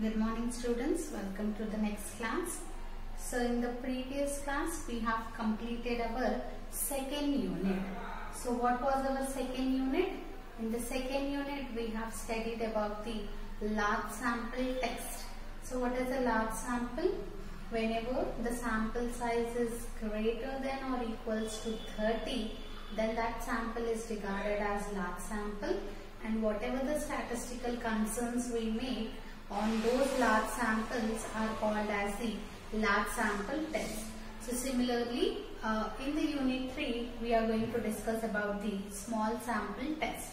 Good morning students, welcome to the next class. So in the previous class we have completed our second unit. So what was our second unit? In the second unit we have studied about the large sample test. So what is a large sample? Whenever the sample size is greater than or equals to 30, then that sample is regarded as large sample, and whatever the statistical concerns we make on those large samples are called as the large sample test. So similarly, in the unit 3 we are going to discuss about the small sample test.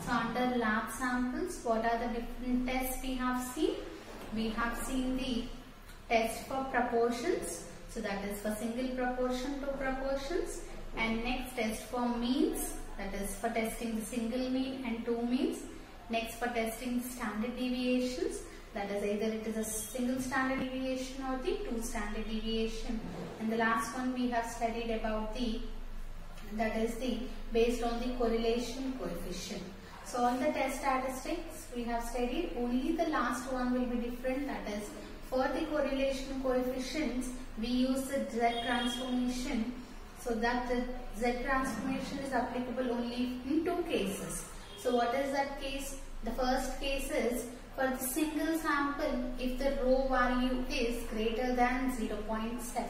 So under large samples, what are the different tests we have seen? We have seen the test for proportions, so that is for single proportion to proportions, and next test for means, that is for testing the single mean and two means. Next for testing standard deviations, that is either it is a single standard deviation or the two standard deviation. And the last one we have studied about that is the based on the correlation coefficient. So all the test statistics we have studied, only the last one will be different, that is for the correlation coefficients we use the Z transformation, so that the Z transformation is applicable only in two cases. So what is that case? The first case is for the single sample if the rho value is greater than 0.7.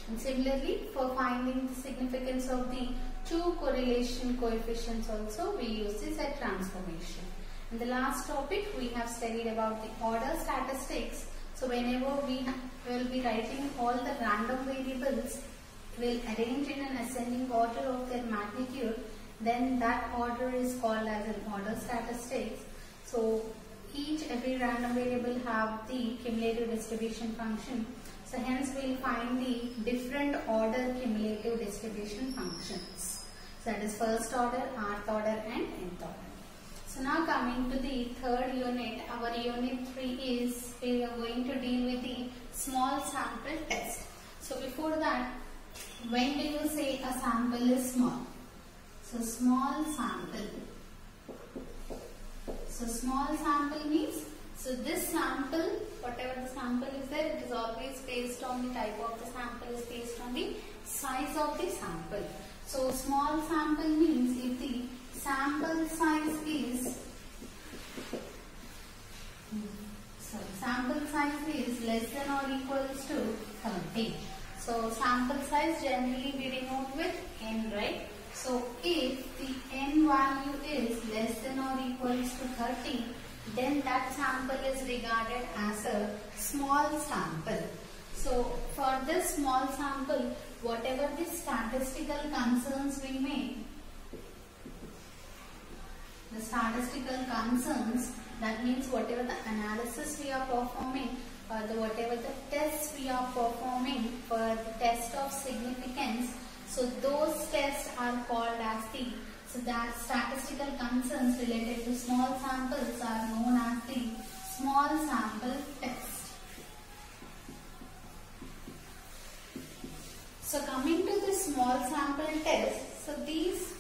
And similarly, for finding the significance of the two correlation coefficients also we use the Z transformation. In the last topic we have studied about the order statistics. So whenever we will be writing all the random variables, will arrange in an ascending order of their magnitude, then that order is called as an order statistics. So every random variable have the cumulative distribution function. So hence we will find the different order cumulative distribution functions. So that is first order, rth order and nth order. So now coming to the third unit, our unit 3 is we are going to deal with the small sample test. So before that, when do you say a sample is small? So small sample. So small sample means, so this sample, whatever the sample is there, it is always based on the type of the sample, is based on the size of the sample. So small sample means if the sample size is less than or equals to 30. So sample size generally we denote with n, right? So if the n value is less than or equals to 30, then that sample is regarded as a small sample. So for this small sample, whatever the statistical concerns we make, the statistical concerns, that means whatever the analysis we are performing, or whatever the tests we are performing for the test of significance, so those tests are called as so that statistical concerns related to small samples are known as the small sample test. So coming to the small sample test, so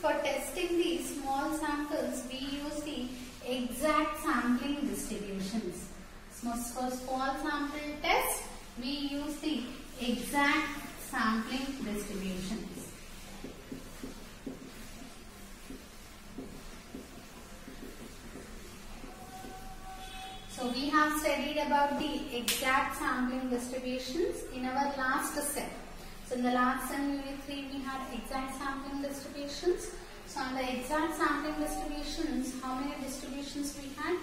for testing these small samples we use the exact sampling distributions. So for small sample test we use the exact sampling distributions. So we have studied about the exact sampling distributions in our last set. So in the last set, unit 3, we had exact sampling distributions. So on the exact sampling distributions, how many distributions we had?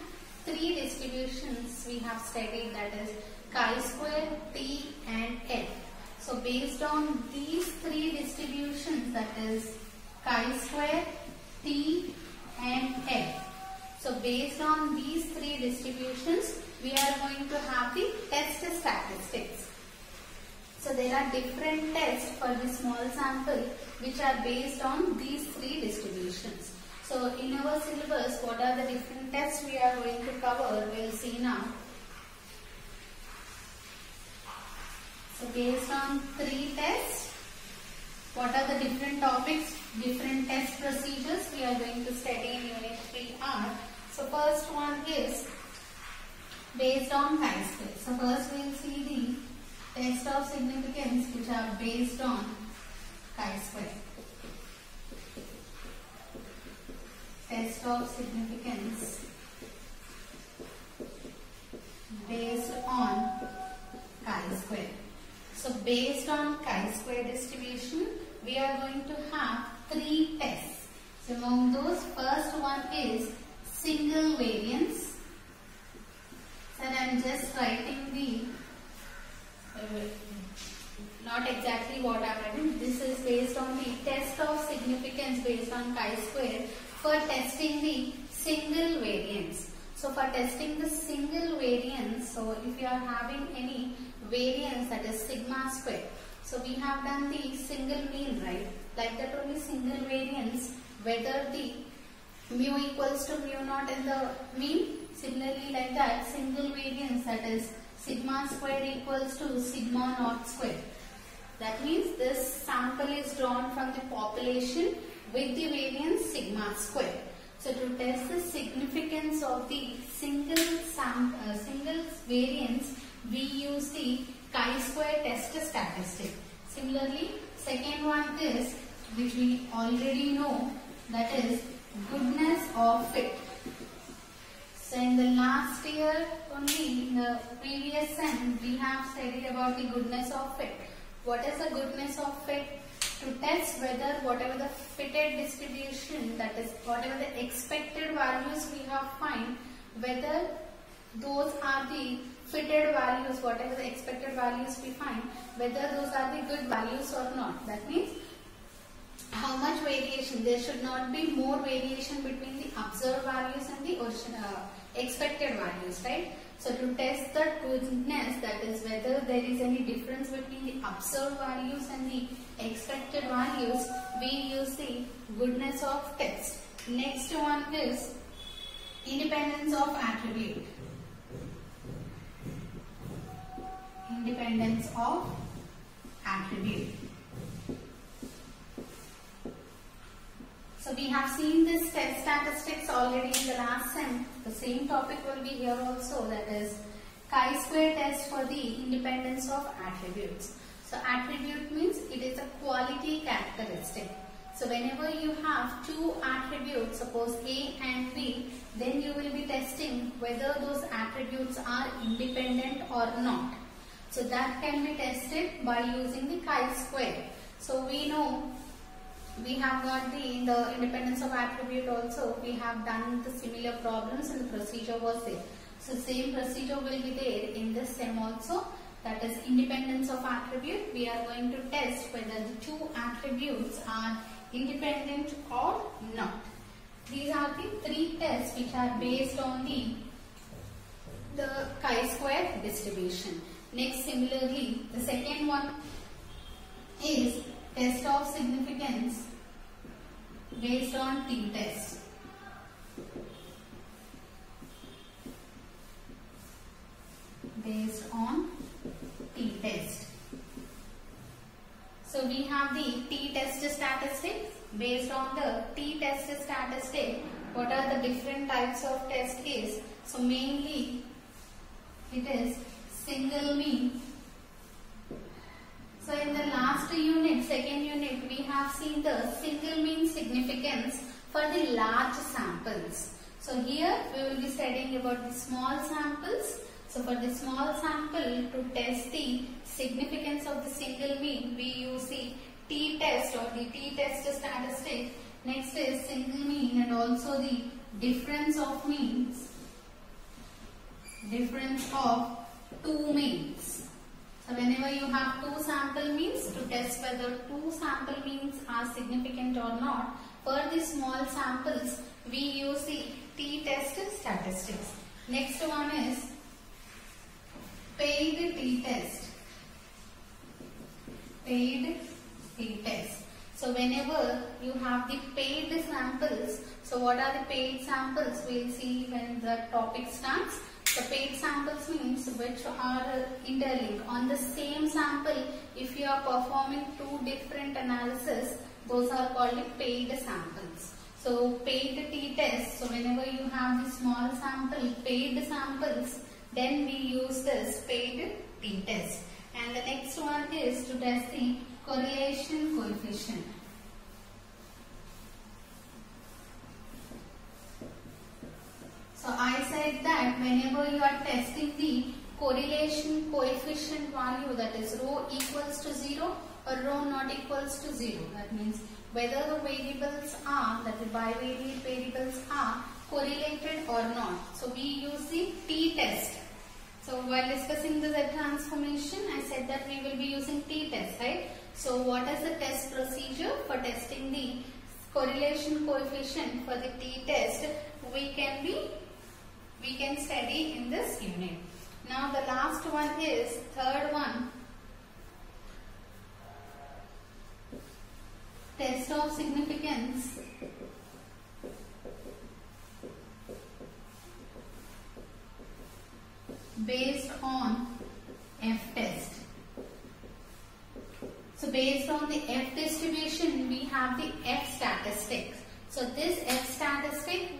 3 distributions we have studied, that is chi-square, t and f. So based on these 3 distributions, that is chi-square, t and f. So based on these 3 distributions, we are going to have the test statistics. So there are different tests for the small sample which are based on these 3 distributions. So in our syllabus, what are the different tests we are going to cover, we will see now. So based on 3 tests, what are the different topics, different test procedures we are going to study in unit 3 are. So first one is based on chi-square. So first we will see the test of significance which are based on chi-square. Test of significance based on chi-square. So based on chi-square distribution, we are going to have 3 tests. So among those, first one is single variance. So I am just writing the, not exactly what I am writing. This is based on the test of significance based on chi-square for testing the single variance. So for testing the single variance, so if you are having any variance, that is sigma square. So we have done the single mean, right? Like that only single variance, whether the mu equals to mu naught in the mean. Similarly like that, single variance, that is sigma square equals to sigma naught square. That means this sample is drawn from the population with the variance sigma square. So to test the significance of the single variance, we use the chi-square test statistic. Similarly, second one is, which we already know, that is goodness of fit. So in the last year only, in the previous sem, we have studied about the goodness of fit. What is the goodness of fit? To test whether whatever the fitted distribution, that is whatever the expected values we have find, whether those are the fitted values, whatever the expected values we find, whether those are the good values or not. That means how much variation, there should not be more variation between the observed values and the expected values, right? So to test the goodness, that is whether there is any difference between the observed values and the expected values, we use the goodness of test. Next one is independence of attribute. Independence of attribute. So we have seen this test statistics already in the last sem. The same topic will be here also, that is chi-square test for the independence of attributes. So attribute means it is a quality characteristic. So whenever you have two attributes, suppose A and B, then you will be testing whether those attributes are independent or not. So that can be tested by using the chi-square. So we know we have got the independence of attribute also. We have done the similar problems and the procedure was there. So same procedure will be there in this sem also. That is independence of attribute. We are going to test whether the two attributes are independent or not. These are the 3 tests which are based on the chi-square distribution. Next, similarly, the second one is test of significance based on t-test. Based on t-test. So we have the t-test statistic. Based on the t-test statistic, what are the different types of test is? So mainly it is single mean. So in the last unit, second unit, we have seen the single mean significance for the large samples. So here we will be studying about the small samples. So for the small sample, to test the significance of the single mean, we use the t-test or the t-test statistic. Next is single mean and also the difference of means. Difference of two means. So whenever you have two sample means, to test whether two sample means are significant or not, for the small samples, we use the t-test statistics. Next one is paid t-test. Paid t-test. So whenever you have the paid samples, so what are the paid samples? We will see when the topic starts. The paid samples means which are interlinked. On the same sample, if you are performing two different analysis, those are called the paid samples. So paid t-test, so whenever you have the small sample, paid samples, then we use this paired t-test. And the next one is to test the correlation coefficient. So I said that whenever you are testing the correlation coefficient value, that is rho equals to 0 or rho not equals to 0, that means whether the variables are, that the bivariate variables are correlated or not. So we use the t-test. So while discussing the Z transformation, I said that we will be using t-test, right? So what is the test procedure for testing the correlation coefficient for the t-test? We can study in this unit. Now the last one is third one, test of significance based on F-test. So based on the F distribution, we have the F statistics. So this F statistic,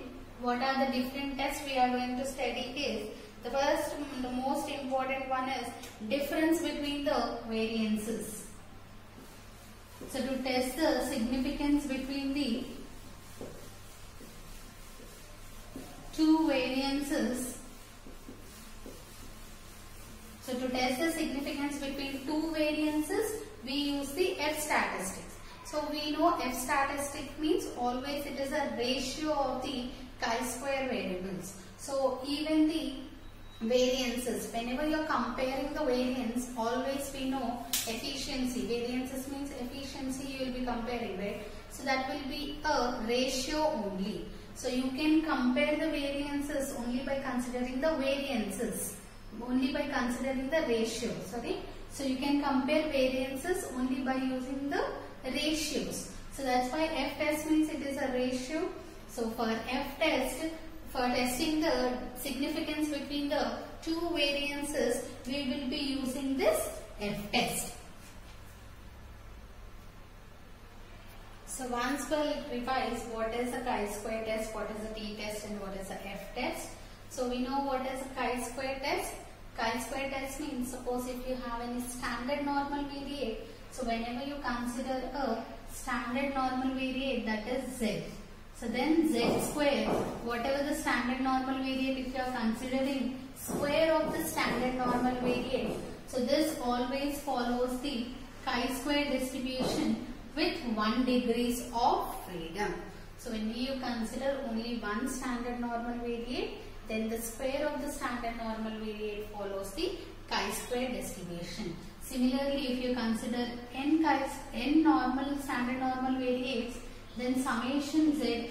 what are the different tests we are going to study is, the first, the most important one is difference between the variances. So to test the significance between the two variances, so to test the significance between two variances, we use the F statistics. So we know F statistic means always it is a ratio of the chi-square variables. So even the variances, whenever you are comparing the variance, always we know efficiency. Variances means efficiency you will be comparing, right? So that will be a ratio only. So you can compare the variances only by considering the variances, only by considering the ratio. Sorry. So you can compare variances only by using the ratios. So that's why F test means it is a ratio. So for F test, for testing the significance between the two variances, we will be using this F test. So once we'll revise what is the chi-square test, what is the t-test and what is the F test. So we know what is the chi-square test. Chi-square test means, suppose if you have any standard normal variate, so whenever you consider a standard normal variate, that is Z. So then Z square, whatever the standard normal variate, if you are considering square of the standard normal variate, so this always follows the chi-square distribution with 1 degrees of freedom. So when you consider only one standard normal variate, then the square of the standard normal variate follows the chi-square distribution. Similarly, if you consider n normal standard normal variates, then summation Zi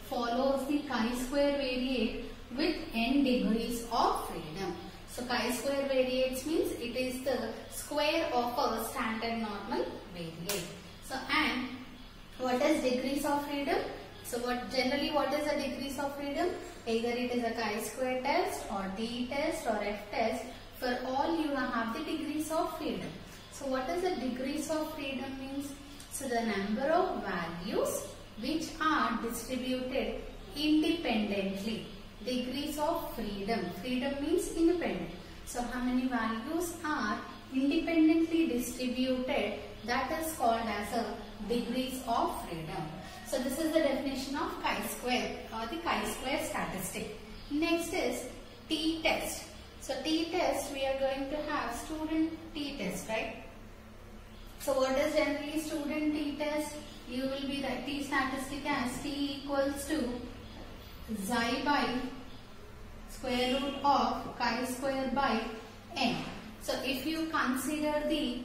follows the chi-square variate with n degrees of freedom. So chi-square variates means it is the square of a standard normal variate. So and what is degrees of freedom? So what is the degrees of freedom? Either it is a chi-square test or t-test or f-test. For all you have the degrees of freedom. So what is the degrees of freedom means? So the number of values which are distributed independently. Degrees of freedom. Freedom means independent. So how many values are independently distributed, that is called as a degrees of freedom. So this is the definition of chi-square or the chi-square statistic. Next is t-test. So t-test, we are going to have student t-test, right? So what is generally student t-test? You will be the t-statistic as t equals to xi by square root of chi-square by n. So if you consider the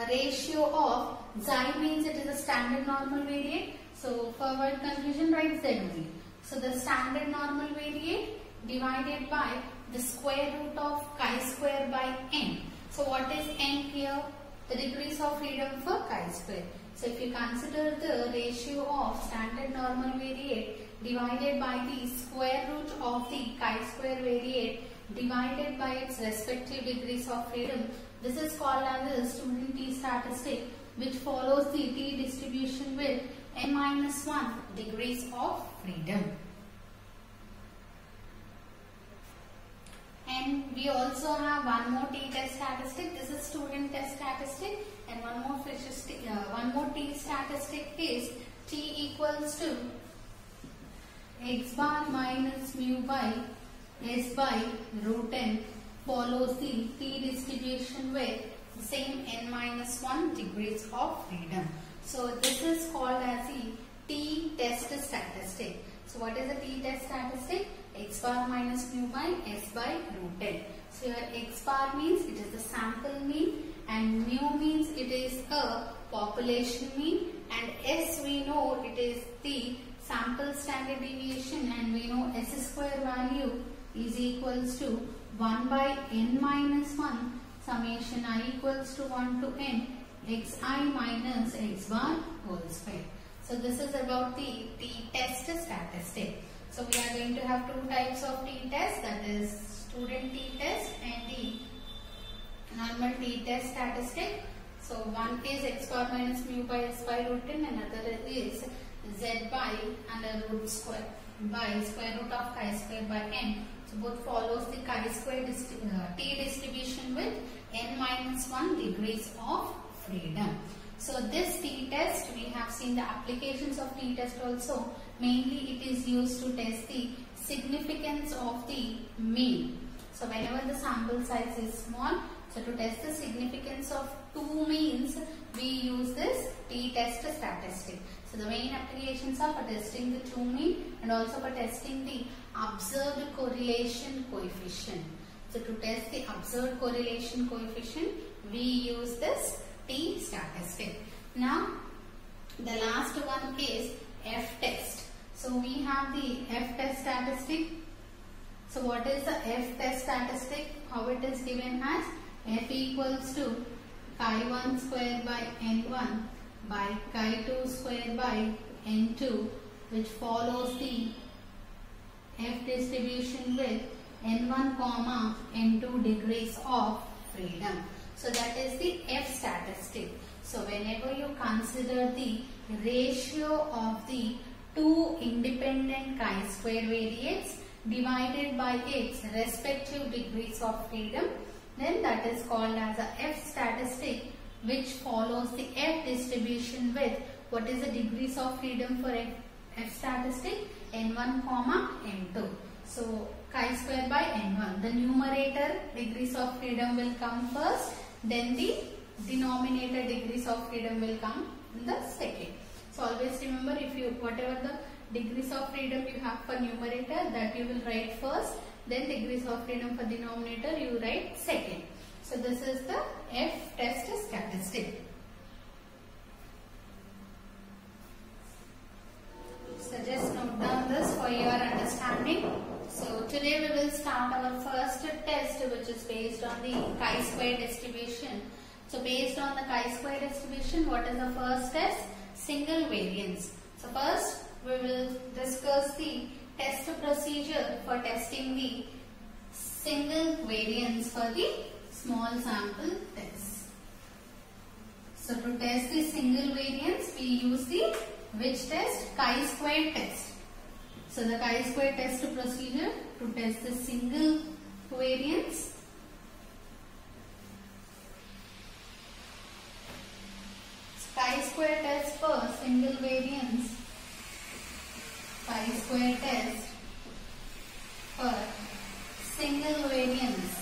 ratio of xi means it is a standard normal variate. So for avoid confusion, write z only. So the standard normal variate divided by the square root of chi-square by n. So what is n here? The degrees of freedom for chi-square. So if you consider the ratio of standard normal variate divided by the square root of the chi-square variate divided by its respective degrees of freedom, this is called as the student t-statistic, which follows the t distribution with n-1 degrees of freedom. And we also have one more t-test statistic. This is student test statistic, and one more t statistic is t equals to x bar minus mu by s by root n follows the t distribution with the same n minus 1 degrees of freedom. So this is called as the t-test statistic. So what is the t-test statistic? X bar minus mu by s by root n. So your x bar means it is the sample mean, and mu means it is a population mean, and s we know it is the sample standard deviation, and we know s square value is equals to 1 by n minus 1 summation I equals to 1 to n xi minus x bar whole square. So this is about the t-test statistic. So we are going to have two types of t-test, that is student t-test and the normal t-test statistic. So one is x bar minus mu by s by root n, and another is z by under root square by square root of chi square by n. So both follows the chi square t distribution with n minus 1 degrees of freedom. So this t-test, we have seen the applications of t-test also. Mainly it is used to test the significance of the mean. So whenever the sample size is small, so to test the significance of two means, we use this t-test statistic. So the main applications are for testing the two mean and also for testing the observed correlation coefficient. So to test the observed correlation coefficient, we use this t statistic. Now the last one is f-test. So we have the f-test statistic. So what is the f-test statistic? How it is given as f equals to chi1 square by n1 by chi2 square by n2, which follows the f distribution with n1 comma n2 degrees of freedom. So that is the f statistic. So whenever you consider the ratio of the two independent chi-square variates divided by its respective degrees of freedom, then that is called as a f statistic, which follows the f distribution with what is the degrees of freedom for f statistic? n1 comma n2. So chi-square by n1. The numerator degrees of freedom will come first, then the denominator degrees of freedom will come in the second. So always remember, if you whatever the degrees of freedom you have for numerator, that you will write first, then degrees of freedom for denominator you write second. So this is the f-test statistic. So just note down this for your understanding. So today we will start our first test, which is based on the chi-square distribution. So based on the chi-square distribution, what is the first test? Single variance. So first we will discuss the test procedure for testing the single variance for the small sample test. So to test the single variance, we use the which test? Chi-square test. So the chi-square test procedure to test the single variance. Chi-square test for single variance. Chi-square test for single variance.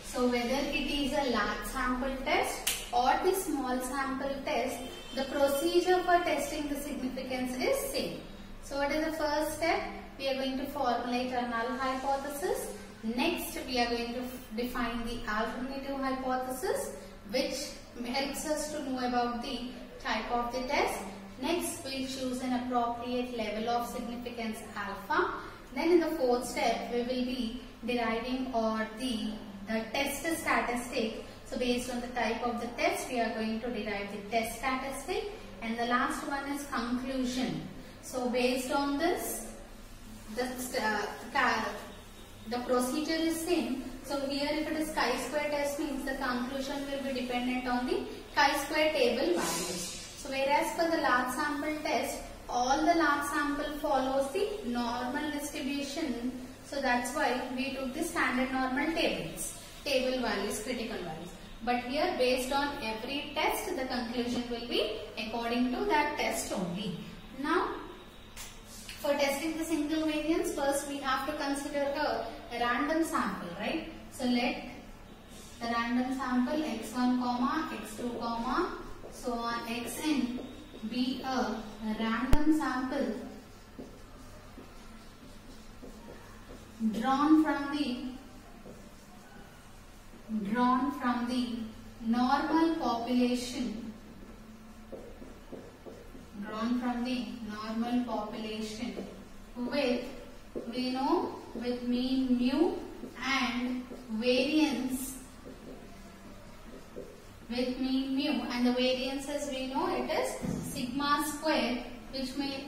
So whether it is a large sample test or the small sample test, the procedure for testing the significance is same. So what is the first step? We are going to formulate a null hypothesis. Next, we are going to define the alternative hypothesis, which helps us to know about the type of the test. Next, we choose an appropriate level of significance alpha. Then in the fourth step, we will be deriving or the test statistic. So based on the type of the test, we are going to derive the test statistic. And the last one is conclusion. So based on this, the procedure is same. So here if it is chi-square test means the conclusion will be dependent on the chi-square table values. So whereas for the large sample test, all the large sample follows the normal distribution. So that's why we took the standard normal tables, table values, critical values. But here, based on every test, the conclusion will be according to that test only. Now, for testing the single variance, first we have to consider a random sample, right? So let the random sample x1, x2, so on xn be a random sample drawn from the normal population, with, we know, with mean mu and variance, with mean mu, and the variance, as we know, it is sigma square, which we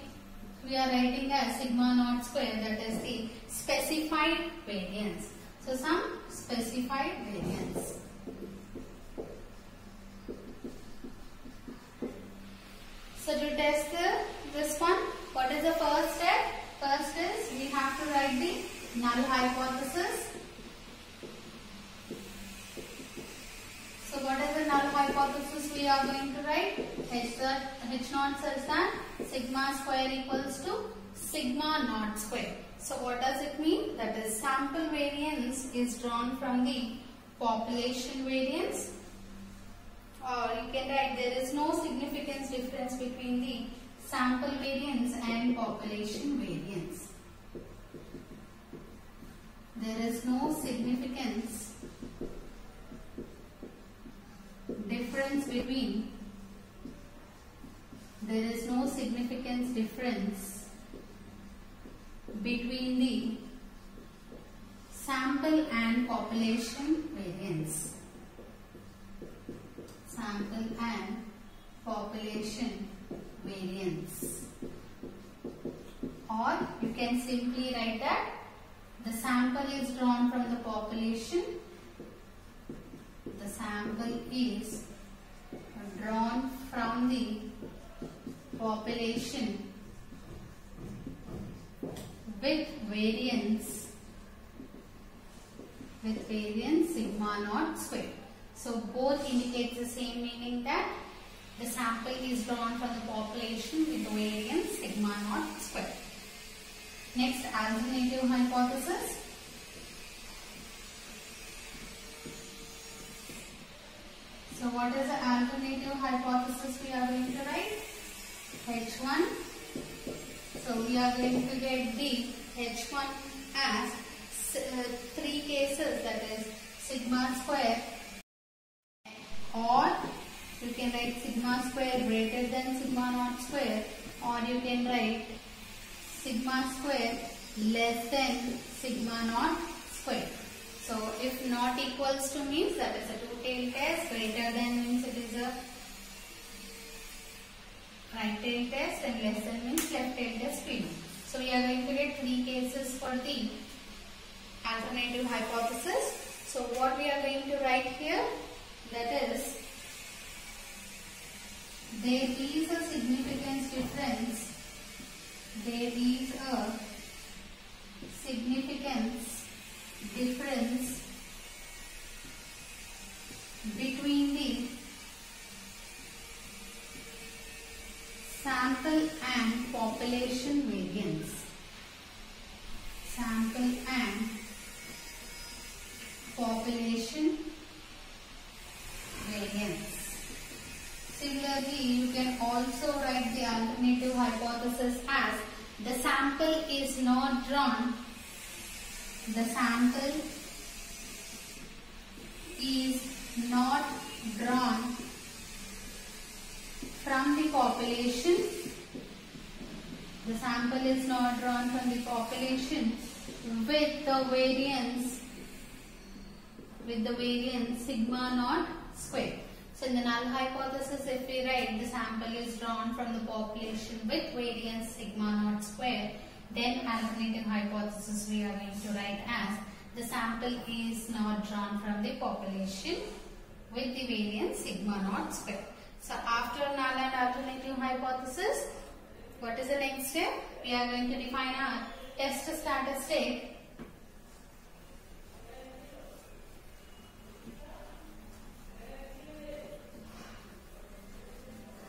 are writing as sigma naught square, that is the specified variance. So some specified variance. So to test this one, what is the first step? First is we have to write the null hypothesis. So what is the null hypothesis we are going to write? H naught such that sigma square equals to sigma naught square. So what does it mean? That is, sample variance is drawn from the population variance, or you can write there is no significance difference between the sample variance and population variance. There is no significance difference between the sample and population variance. Sample and population variance. Or you can simply write that the sample is drawn from the population. The sample is drawn from the population with variance sigma naught square. So both indicates the same meaning, that the sample is drawn from the population with variance sigma naught square. Next, alternative hypothesis. So what is the alternative hypothesis we are going to write? H1. So we are going to get the H1 as 3 cases, that is sigma square, or you can write sigma square greater than sigma naught square, or you can write sigma square less than sigma naught square. So if not equals to means that is a two-tailed test, greater than means it is a right-tailed test, and less than means left-tailed test we know. So we are going to get 3 cases for the alternative hypothesis. So what we are going to write here, that is, there is a significance difference. There is a significance difference between the sample and population variance. Sample and population variance. Similarly, you can also write the alternative hypothesis as the sample is not drawn. The sample is not drawn from the population. The sample is not drawn from the population with the variance sigma naught square. So in the null hypothesis, if we write the sample is drawn from the population with variance sigma naught square, then alternative hypothesis we are going to write as the sample is not drawn from the population with the variance sigma naught square. So after null and alternative hypothesis, what is the next step? We are going to define our test statistic.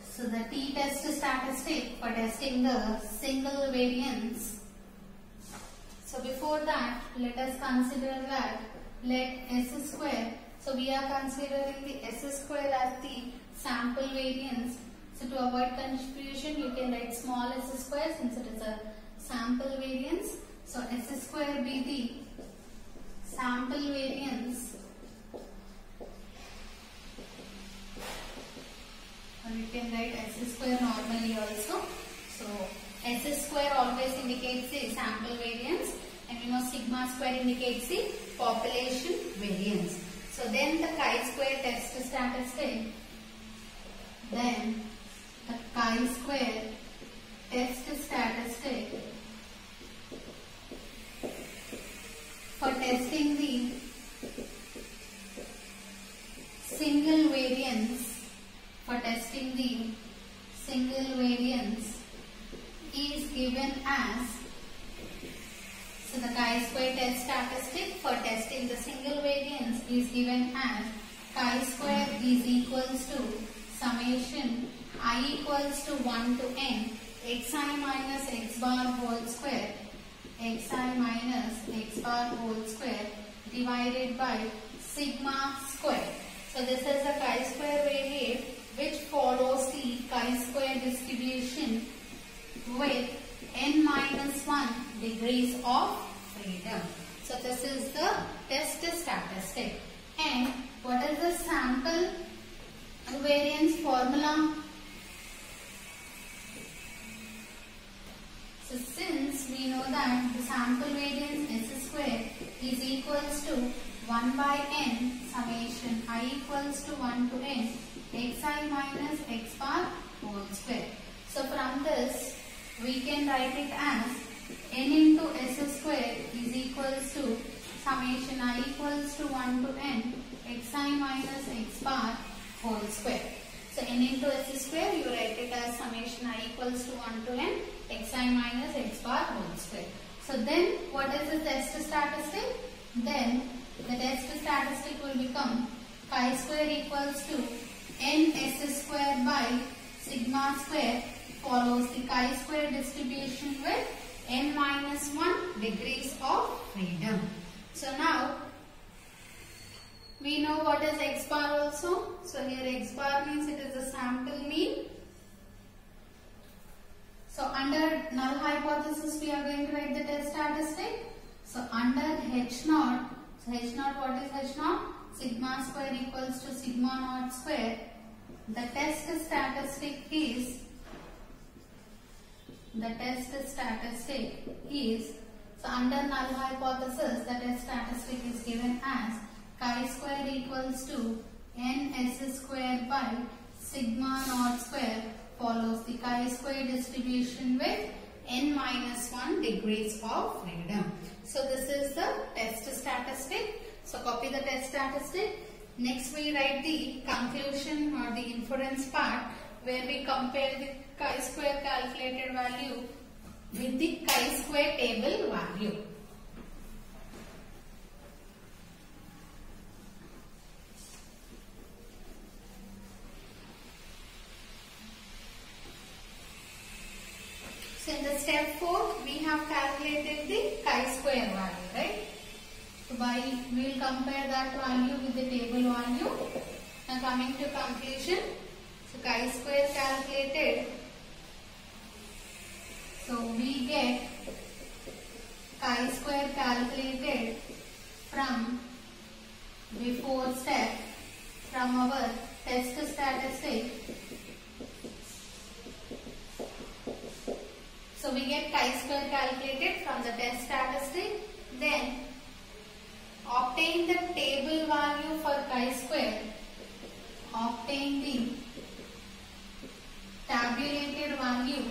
So the t-test statistic for testing the single variance. So before that, let us consider that let S square. So we are considering the S square as the sample variance. So to avoid confusion, you can write small s square since it is a sample variance. So S square be the sample variance. Or you can write S square normally also. So S square always indicates the sample variance, and we know sigma square indicates the population variance. So then the chi-square test statistic. Then the chi-square test statistic for testing the single variance. For testing the single variance is given as, so the chi-square test statistic for testing the single variance is given as chi-square is equals to summation I equals to 1 to n xi minus x bar whole square, xi minus x bar whole square divided by sigma square. So this is the chi-square variate which follows the chi-square distribution with n minus 1 degrees of freedom. So this is the test statistic. And what is the sample variance formula? So since we know that the sample variance S square is equals to 1 by n summation I equals to 1 to n xi minus x bar whole square. So from this we can write it as n into S square is equals to summation I equals to 1 to n xi minus x bar whole square. So n into S square you write it as summation I equals to 1 to n xi minus x bar whole square. So then what is the test statistic? Then the test statistic will become chi-square equals to n S square by sigma square follows the chi-square distribution with n minus 1 degrees of freedom. So now we know what is x bar also. So here x bar means it is the sample mean. So under null hypothesis we are going to write the test statistic. So under H naught, so H naught, what is H naught? Sigma square equals to sigma naught square. The test statistic is, so under null hypothesis the test statistic is given as chi-square equals to n S square by sigma naught square follows the chi-square distribution with n minus 1 degrees of freedom. So this is the test statistic. So copy the test statistic. Next we write the conclusion or the inference part where we compare the chi-square calculated value with the chi-square table value. So in the step 4 we have calculated the chi-square value, right? So we will compare that value with the table value. Now coming to conclusion, so chi-square calculated. So we get chi-square calculated from before step from our test statistic. So we get chi-square calculated from the test statistic. Then obtain the table value for chi-square. Obtain the tabulated value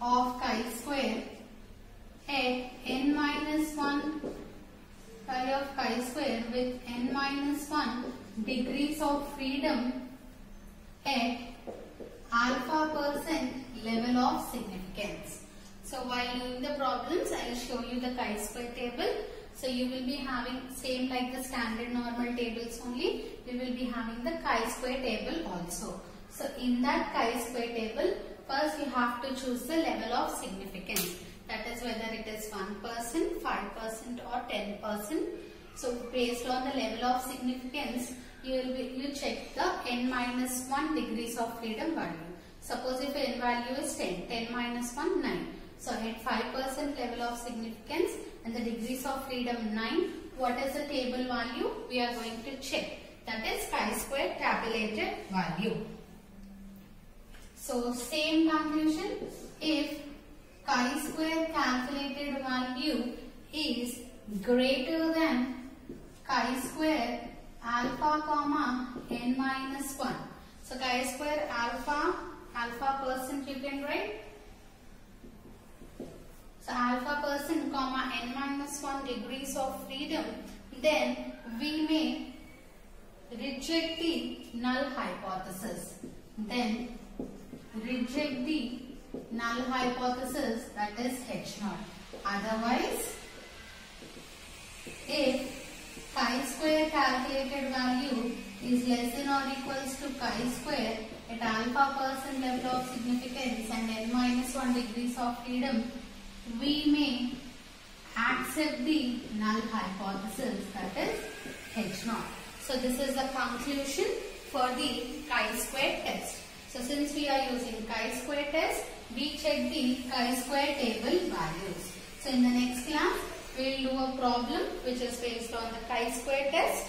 of chi-square at n minus 1 chi of chi-square with n minus 1 degrees of freedom at alpha % level of significance. So while doing the problems, I will show you the chi-square table. So you will be having same like the standard normal tables only. We will be having the chi-square table also. So in that chi-square table, first you have to choose the level of significance. That is whether it is 1%, 5% or 10%. So based on the level of significance, you check the n-1 degrees of freedom value. Suppose if n value is 10, 10 minus 1, 9. So at 5% level of significance and the degrees of freedom 9, what is the table value? We are going to check. That is chi-square tabulated value. So same conclusion, if chi-square calculated value is greater than chi-square alpha comma n minus 1. So chi-square alpha % you can write. So alpha % comma n minus 1 degrees of freedom, then we may reject the null hypothesis. Then reject the null hypothesis, that is H0. Otherwise, if chi-square calculated value is less than or equals to chi-square at alpha % level of significance and n minus 1 degrees of freedom, we may accept the null hypothesis, that is H0. So this is the conclusion for the chi-square test. So since we are using chi-square test, we check the chi-square table values. So in the next class, we will do a problem which is based on the chi-square test.